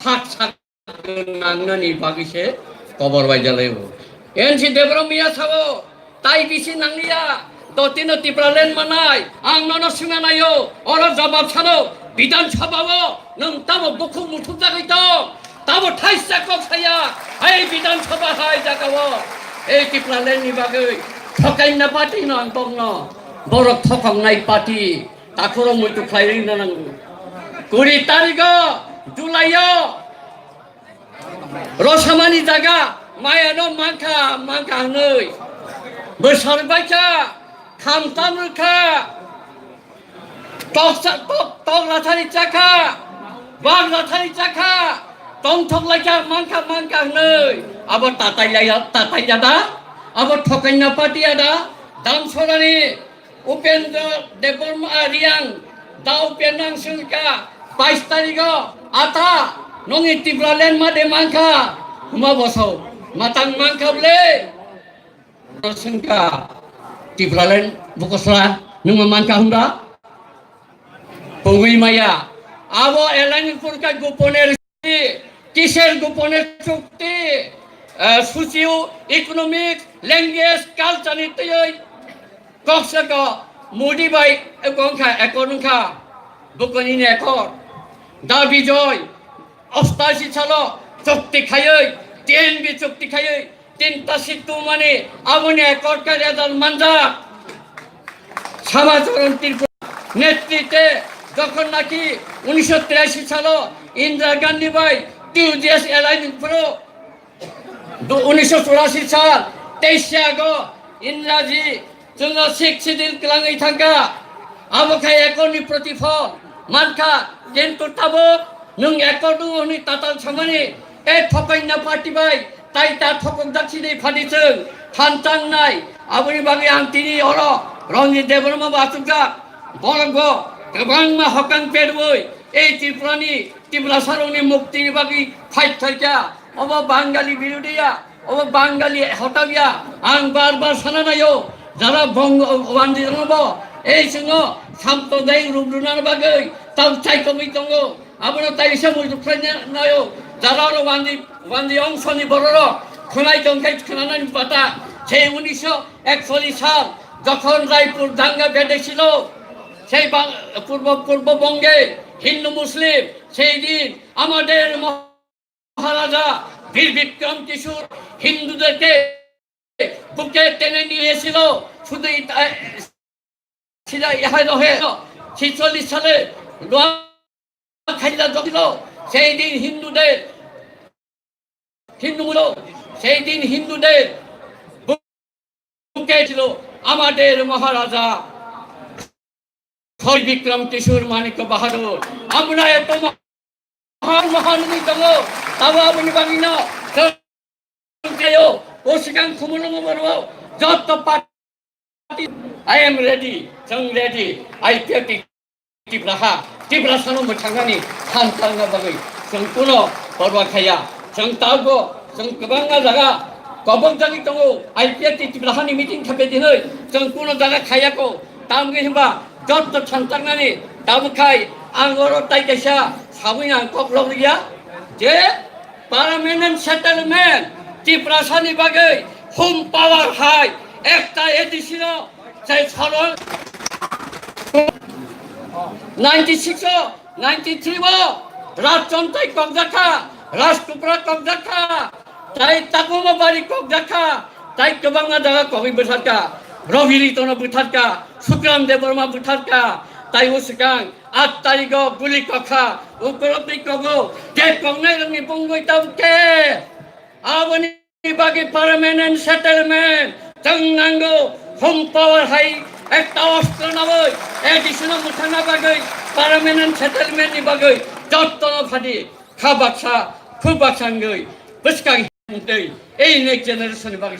hak sak nangani bagise kobor bai jalebo ensi debro miya sabo tai bisi nangliya dotino tipralen manai ang nono singanayo oro jawab sano বিধানসভাও নং তাবো বখু মুঠু জাগিতো তাবো ঠাইসা কখায়া এই বিধানসভা হয় জাগাও এই টিপ্লালেন নিবাগৈ ঠকাই না party নং তংন বড় ঠকং নাই পার্টি তাখরো মইতু খাইরি না নাঙ্গু 20 তারিখ জুলাইও রসামানি জায়গা মায়ানো মাংখা नै बोसोरबायखा खामतामखा tong lathari chaka bang lathari chaka tong thok laika mangka nei abo tatai jada abo thokaina party ada dam sorani upendra deborma ariang dau penang sulka 22 tariko ata nongi tibralen made mangka huma boso matang mangka ble sulka tibralen bukosla nunga mangka hunda Pungui maya, abo elang purka goponer kisher goponer chukti, socio economic language culture itu koksaka mudi bai ekonka bukan ini ekor, dabi joy, ostasi chalo chukti kayoi, tien bi chukti kayoi, tinta situ mane abone ekor karedal manja, sama coron tirpu netite যখন নাকি 1983 সালে ইন্দিরা গান্ধী ভাই টিউজিএস align pro 1984 সাল 23 August ইন্দিরাজি जों শিক্ষিদিল ক্লাঙै থাকা আবখাই acne প্রতিফল মানখা কিন্তু তাবো নং একদু হনি তাতাল সামানি এ ঠকাইনা পার্টি ভাই তাই তা ঠকক দাছিনি ফাদিছেন থানতাং নাই আবনি বাগে আং তিনি অর রঞ্জিত দেববর্মা বাসুকা বরগ Kebang mah hokang perboy, Triprani, Tripura saroni mukti bagi fight thaika, oba Bangali birudiya, oba Bangali hotabiya, ang barbar sananayo, jara bong wandi nobo, singo samprodai rubrunar bagai, tau chai komi tongo, abono tai samu pranya nayo, jara ro wandi ongsoni bororo, khonai tongkai khananan pata, 1941 সাল যখন রায়পুর দাঙ্গা বেঁধেছিল সেই পূর্ববঙ্গে হিন্দু মুসলিম সেই দিন আমাদের মহারাজা বীর বিক্রম কিশোর হিন্দুদেরকে বুকে টেনে নিয়েছিল শুধু 46 সালে সেই দিন হিন্দুদের বুকে ছিল আমাদের মহারাজা বীর বিক্রম কিশোর মানিক বাহাদুর আমরা এত মহান দল তাও আপনি বাঙিনা ও সিগাং খুমুনো বড় যত party I am ready I পেটি টিপ্রা সানো মথাঙ্গানি খানতাঙ্গা বাগै जों कुनो बरवा खाया जों तागो जों गोबां जागा गबं जागि दङ आइ पेटी टिप्राहानि मिटिं थाबे दिनै जों कुनो जागा खायाखौ तामगे होबा যত সন্তানগানি দাবখাই আঙ্গর তাইকেসা সাবুইনা কপলক গিয়া যে পার্মানেন্ট সেটেলমেন্ট ত্রিপুরাসানি বাগৈ হোম পাওয়ার হাই একটা এডিছিল সেই সরল 93 রাজচন্দ্রাই কবজাখা রাজটুকরা কবজাখা তাই তাকুমা বাড়ি কবজাখা তাই গোবাংনা জায়গা কবি বসাকা রবিরিতন বুথারকা সুগ্রাম দেববর্মা বুথারকা তাই উসকাং 8 তারিখ গুলি কখা উপলব্ধি কগো যে কংনাই রঙি বঙ্গই তাবকে আবনি বাকি পার্মানেন্ট সেটেলমেন্ট জঙ্গাঙ্গো হোম পাওয়ার হাই একটা অস্ত্র নবই এডিশনাল মুথানা বাগৈ পার্মানেন্ট সেটেলমেন্ট নি বাগৈ যত্ন ফাদি খাবাকসা খুবাকসাঙ্গৈ বসকাং এই নেক্সট জেনারেশন বাগৈ